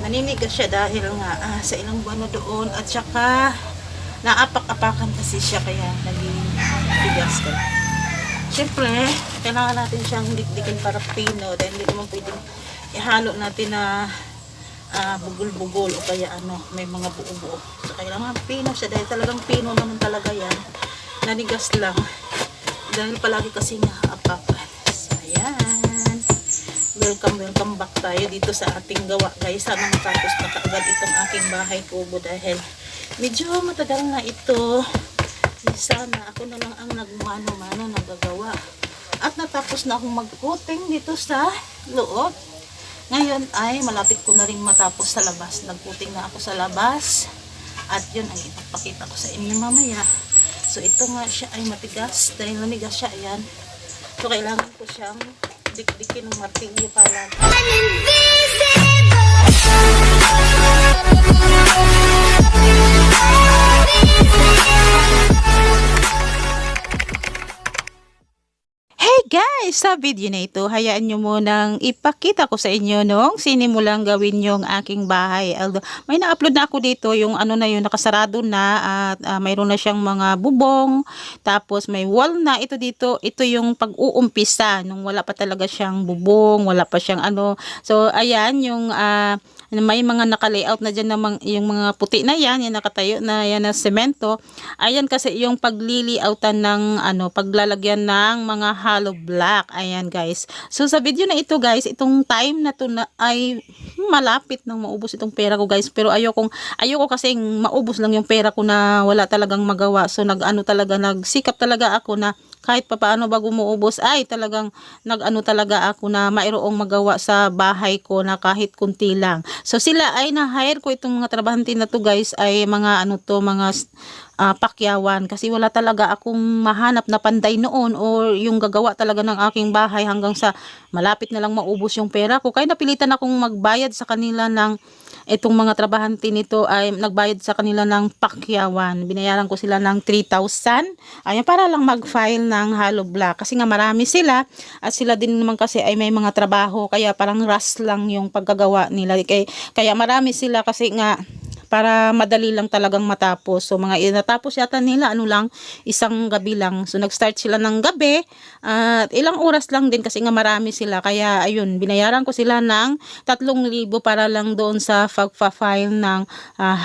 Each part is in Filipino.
naninigas siya dahil nga sa ilang buwan na doon at saka naapak-apakan kasi siya kaya naging tigas ka. Siyempre, kailangan natin siyang dikdikin para pino dahil hindi naman pwedeng ihalo natin na bugol-bugol o kaya may mga buo-buo. So, kailangan pino siya dahil talagang pino naman talaga yan. Nanigas lang dahil palagi kasi naapakan. So, ayan. Welcome back tayo dito sa ating gawa guys. Sana matapos na kaagad itong aking bahay kubo dahil medyo matagal na ito. Sana ako na lang ang nagmano-mano nagagawa. At natapos na akong mag-coating dito sa loob. Ngayon ay malapit ko na rin matapos sa labas. Nag-coating na ako sa labas. At yun ang ipapakita ko sa inyo mamaya. So ito nga siya ay matigas. Dahil nanigas siya, ayan. So kailangan ko siyang dikdikin ng martilyo para guys, sa video na ito, hayaan nyo munang ipakita ko sa inyo nung sinimulang gawin yung aking bahay. Although, may na-upload na ako dito yung na yun, nakasarado na at mayroon na siyang mga bubong. Tapos may wall na ito dito. Ito yung pag-uumpisa nung wala pa talaga siyang bubong, wala pa siyang So, ayan yung may mga naka-layout na dyan namang yung mga puti na yan, yung nakatayo na yan na semento. Ayan kasi yung paglilioutan ng paglalagyan ng mga hollow block. Ayan guys. So sa video na ito guys, itong time na to na ay malapit nang maubos itong pera ko guys. Pero ayoko kasi maubos lang yung pera ko na wala talagang magawa. So nagsikap talaga ako na kahit papaano bago maubos ay talagang talaga ako na mayroong magawa sa bahay ko na kahit kunti lang. So sila ay na-hire ko itong mga trabahante na to guys ay mga mga pakyawan kasi wala talaga akong mahanap na panday noon o yung gagawa talaga ng aking bahay hanggang sa malapit na lang maubos yung pera ko. Kaya napilitan akong magbayad sa kanila ng itong mga trabahante nito ay nagbayad sa kanila ng pakyawan. Binayaran ko sila ng 3,000. Ayan, para lang mag-file ng hollow block. Kasi nga marami sila at sila din naman kasi ay may mga trabaho. Kaya parang rush lang yung paggagawa nila. Kaya marami sila kasi nga para madali lang talagang matapos. So natapos yata nila isang gabi lang. So nag-start sila ng gabi at ilang oras lang din kasi nga marami sila. Kaya ayun, binayaran ko sila ng 3,000 para lang doon sa pag-file ng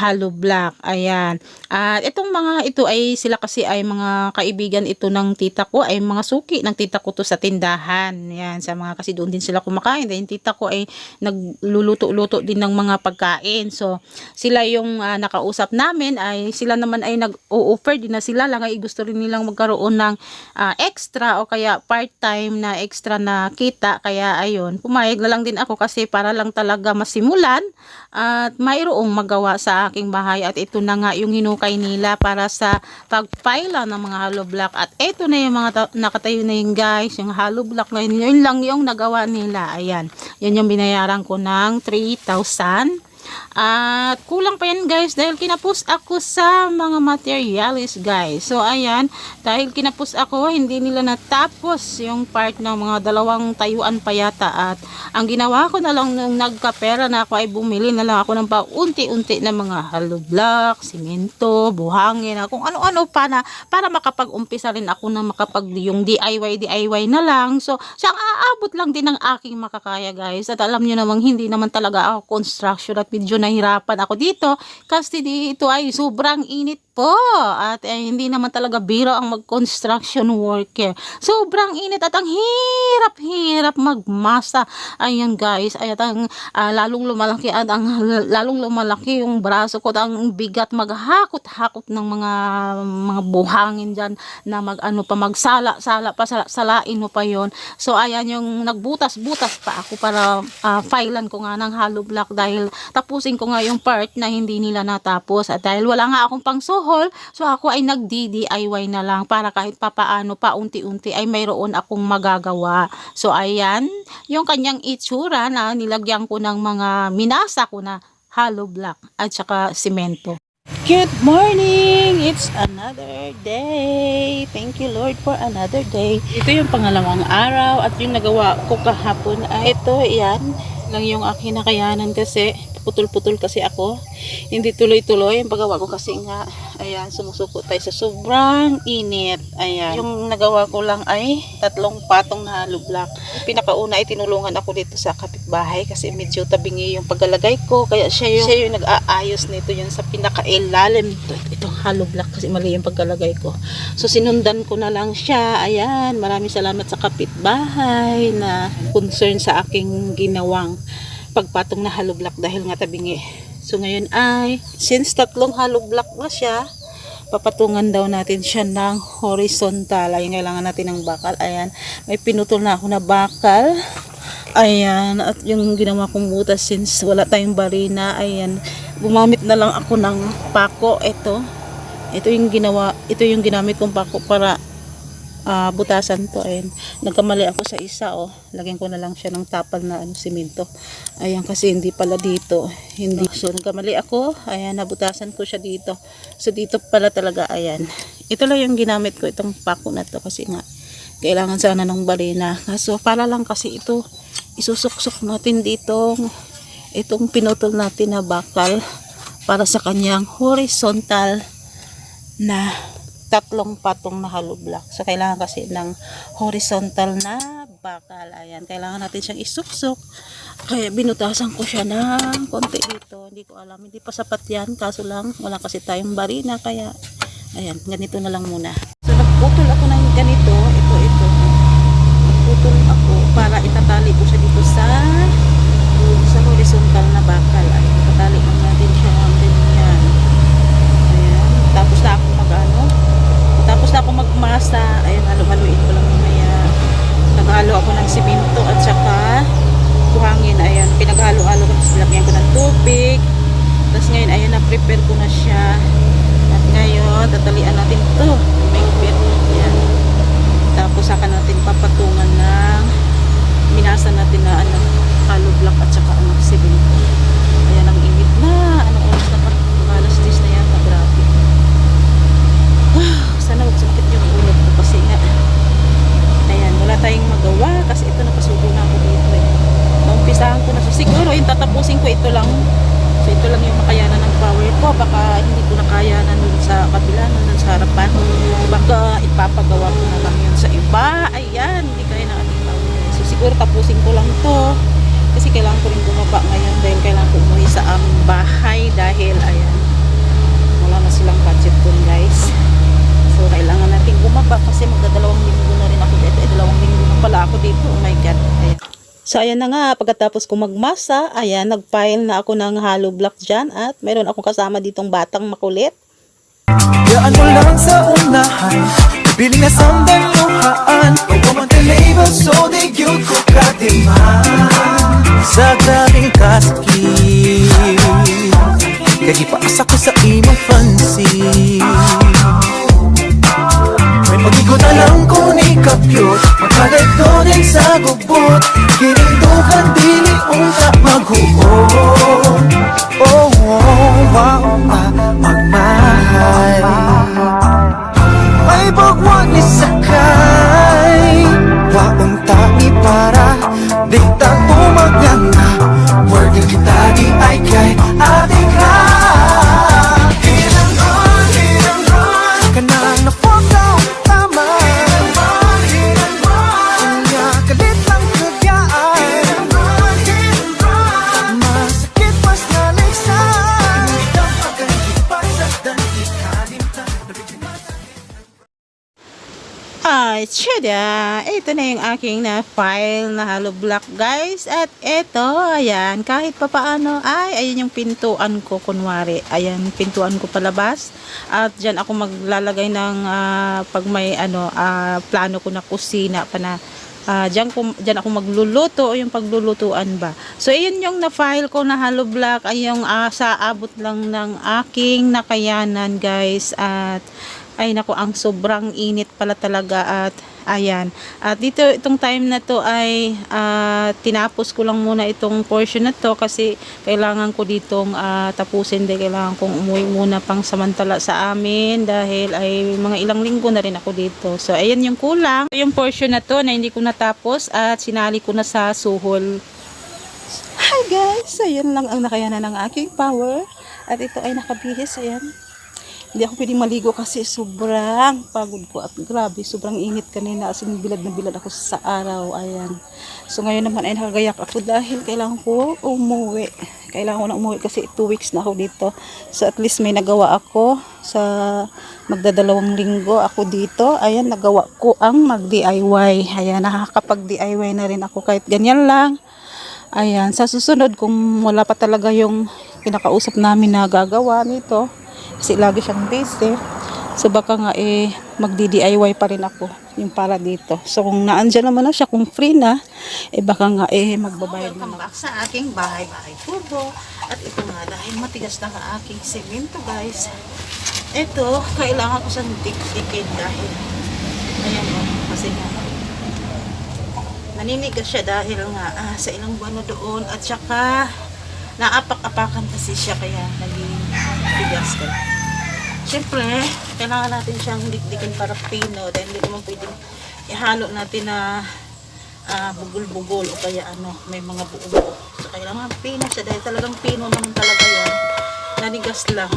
hollow block. Ayan. At itong mga ito ay sila kasi ay mga kaibigan ito ng tita ko, ay mga suki ng tita ko to sa tindahan. Ayan, sa mga kasi doon din sila kumakain. Dahil yung tita ko ay nagluluto-luto din ng mga pagkain. So sila yung nakausap namin ay sila naman ay nag-o-offer din na sila lang ay gusto rin nilang magkaroon ng extra o kaya part-time na extra na kita. Kaya ayun, pumayag na lang din ako kasi para lang talaga masimulan at mayroong magawa sa aking bahay. At ito na nga yung hinukay nila para sa pag-file ng mga hollow block. At ito na yung mga nakatayo na yung guys, yung hollow block na yun lang yung nagawa nila. Ayan, yun yung binayaran ko ng 3,000. At kulang pa yan guys dahil kinapos ako sa mga materials guys. So ayan, dahil kinapos ako, hindi nila natapos yung part ng mga 2 tayuan pa yata. At ang ginawa ko na lang nung nagkapera na ako ay bumili na lang ako ng paunti-unti na mga hollow block, simento, buhangin, kung ano-ano pa na para makapag-umpisa rin ako na yung DIY na lang. So siyang aabot lang din ng aking makakaya guys. At alam nyo namang hindi naman talaga ako construction at medyo nahirapan ako dito kasi dito ay sobrang init po at hindi naman talaga biro ang mag-construction worker. Sobrang init at ang hirap magmasa. Ayan guys, ay ang lalong lumalaki at lalong lumalaki yung braso ko at ang bigat maghakot-hakot ng mga buhangin diyan na magsala pa salain mo pa yon. So ayan yung nagbutas-butas pa ako para filean ko nga ng hollow block dahil tapusin ko nga yung part na hindi nila natapos. At dahil wala nga akong pangsuhol, so ako ay nag-DIY na lang para kahit papaano paunti-unti ay mayroon akong magagawa. So ayan, yung kanyang itsura na nilagyan ko ng mga minasa ko na hollow block at saka simento. Good morning! It's another day. Thank you Lord for another day. Ito yung pangalawang araw at yung nagawa ko kahapon ay ito, yan lang yung aking nakayanan kasi putol-putol kasi ako. Hindi tuloy-tuloy yung paggawa ko kasi nga, ayan, sumusuko tayo sa sobrang init. Ayan, yung nagawa ko lang ay 3 patong na hollow block. Pinakauna ay tinulungan ako dito sa kapitbahay kasi medyo tabingi yung paglalagay ko. Kaya siya yung nag-aayos nito yun sa pinakailalim. Itong hollow block kasi mali yung paglalagay ko. So sinundan ko na lang siya. Ayan, maraming salamat sa kapitbahay na concern sa aking ginawang pagpatong na hollow block dahil nga tabingi. So ngayon ay, since 3 hollow block na siya, papatungan daw natin siya ng horizontal. Ayun, kailangan natin ng bakal. Ayan, may pinutol na ako na bakal. Ayan, at yung ginawa kong butas since wala tayong barina, ayan, gumamit na lang ako ng pako. Ito yung ginamit kong pako para butasan to. Ayan, nagkamali ako sa isa, lagyan ko na lang siya ng tapal na simento. Ayan, kasi hindi pala dito, hindi. So nagkamali ako, ayan, nabutasan ko siya dito. So dito pala talaga. Ayan, ito lang yung ginamit ko, itong pako na to, kasi nga kailangan sana ng barina. So para lang kasi ito isusuksok natin dito, itong pinutol natin na bakal para sa kanyang horizontal na 3 patong na hollow block. So kailangan kasi ng horizontal na bakal. Ayan, kailangan natin siyang isuksok. Kaya binutasan ko siya ng konti dito. Hindi ko alam, hindi pa sapat yan. Kaso lang, wala kasi tayong barina. Kaya, ayan, ganito na lang muna. So nagputol ako ng ganito. Ito. Nagputol ako para itatali ko siya dito sa horizontal na bakal. Ayan, itatali lang natin siya ng ganyan. Ayan, tapos na ako magmasa. Ayun, halo-haloin ko lang mamaya. Naghalo ako ng simento at saka buhangin. Ayan, pinaghalo-halo ko. Tapos lagyan ko ng tubig. Tapos ngayon, ayan, na-prepare ko na siya. At ngayon, tatalian natin ito. Magbit. Ayan. Tapos saka natin papatungan ng minasa natin na hollow block at saka simento. Ayan, ang init na. Anong oras na pa? Alas 10 na yan. Grabe. Sana huwag sumakit yung ulo ko kasi nga, ayan, wala tayong magawa kasi ito, napasubo na ako dito naumpisahan ko na. So siguro yung tatapusin ko ito lang. So ito lang yung makayanan ng power ko. Baka hindi ko nakayanan dun sa kabila, dun sa harapan. Baka ipapagawa ko na lang yun sa iba. Ayan, hindi kaya na ating power. So siguro tapusin ko lang to kasi kailangan ko rin bumaba ngayon dahil kailangan ko umuwi sa aming bahay dahil ayan, wala na silang budget dun, guys. So kailangan natin bumaba kasi magdadalawang linggo na rin ako dito. 2 linggo na pala ako dito. Oh my God. Ayan. So ayan na nga, pagkatapos ko magmasa, ayan, nagpile na ako ng hollow block dyan at mayroon akong kasama ditong batang makulit. Yaan mo lang sa unahan, piling na sandal luhaan. Pagkaman the label, so they cute ko katiman. Sa daming kaski, kaya paasa ko sa imong fancy. Mag-ikot na lang ko ni kapyot, magkalit ko din sa gubot. Kinindukan dili unta maghuon. Oh, wow, magmahal. Ay bagwan ni sakay, waong tabi para di ta tumaganga. Working kita di ay kay ating ka. Kanang na-fall down. Ay, tsyada! Ito na yung aking na-file na hollow block, guys. At ito, ayan, kahit pa paano, ay, ayan yung pintuan ko, kunwari. Ayan, pintuan ko palabas. At dyan ako maglalagay ng, pag may, plano ko na kusina pa na, dyan ako magluluto o yung paglulutuan ba. So, ayan yung na-file ko na hollow block, ay yung sa abot lang ng aking nakayanan, guys. At, ay naku, ang sobrang init pala talaga at ayan. At dito, itong time na to ay tinapos ko lang muna itong portion na to kasi kailangan ko ditong tapusin din. Kailangan kong umuwi muna pang samantala sa amin dahil ay mga ilang linggo na rin ako dito. So, ayan yung kulang. Yung portion na to na hindi ko natapos at sinali ko na sa suhol. Ay, guys, ayan lang ang nakayanan ng aking power. At ito ay nakabihis, ayan. Hindi ako pwedeng maligo kasi sobrang pagod ko at grabe, sobrang init kanina. As in, bilad na bilad ako sa araw, ayan. So ngayon naman ay nakagayak ako dahil kailangan ko umuwi. Kailangan ko na umuwi kasi 2 weeks na ako dito. So at least may nagawa ako sa magdadalawang linggo ako dito. Ayan, nagawa ko ang mag-DIY. Ayan, nakakapag-DIY na rin ako kahit ganyan lang. Ayan, sa susunod kung wala pa talaga yung kinakausap namin na gagawa nito kasi lagi siyang busy, so baka nga magdi-DIY pa rin ako yung para dito. So kung naandyan naman na siya, kung free na, baka nga magbabayad na. Welcome back sa aking bahay-bahay kubo. At ito nga, dahil matigas na ang aking semento guys, ito, kailangan ko siyang dik-dikin dahil ayan o, kasi nga naninigas siya dahil nga sa ilang buwan na doon at saka naapak-apakan kasi siya kaya naging tigas ka. Siyempre, kailangan natin siyang dikdikin para pino dahil hindi naman pwedeng ihalo natin na bugol-bugol o kaya may mga buo-buo. So, kailangan pino siya dahil talagang pino naman talaga yan. Nanigas lang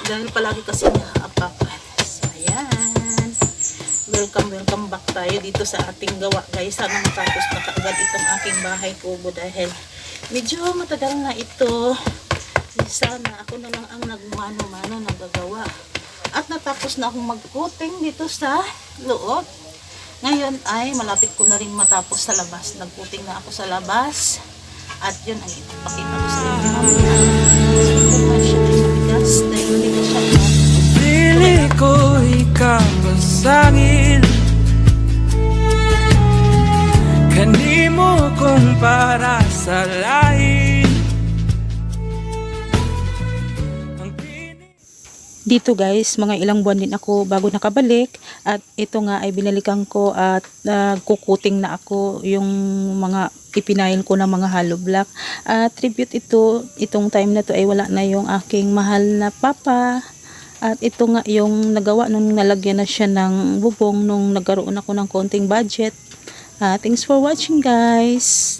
dahil palagi kasi naapakan. So, ayan. Welcome back tayo dito sa ating gawa guys. Sana matapos na kaagad itong aking bahay kubo dahil medyo matagal na ito. Sana ako na lang ang nagmano-mano nagagawa. At natapos na akong mag-coating dito sa loob. Ngayon ay malapit ko na rin matapos sa labas. Nag-coating na ako sa labas. At yun ay ipakita ko sa inyo mamaya. So ito man siya ay matigas dahil hindi na siya Pili ko ikaw pasangil, kanimo kong para sa lain. Dito guys, mga ilang buwan din ako bago nakabalik at ito nga ay binalikan ko at kukuting na ako yung mga ipinail ko ng mga hollow block. Tribute itong time na to ay wala na yung aking mahal na papa. At ito nga yung nagawa nung nalagyan na siya ng bubong nung nagkaroon ako ng konting budget. Thanks for watching guys.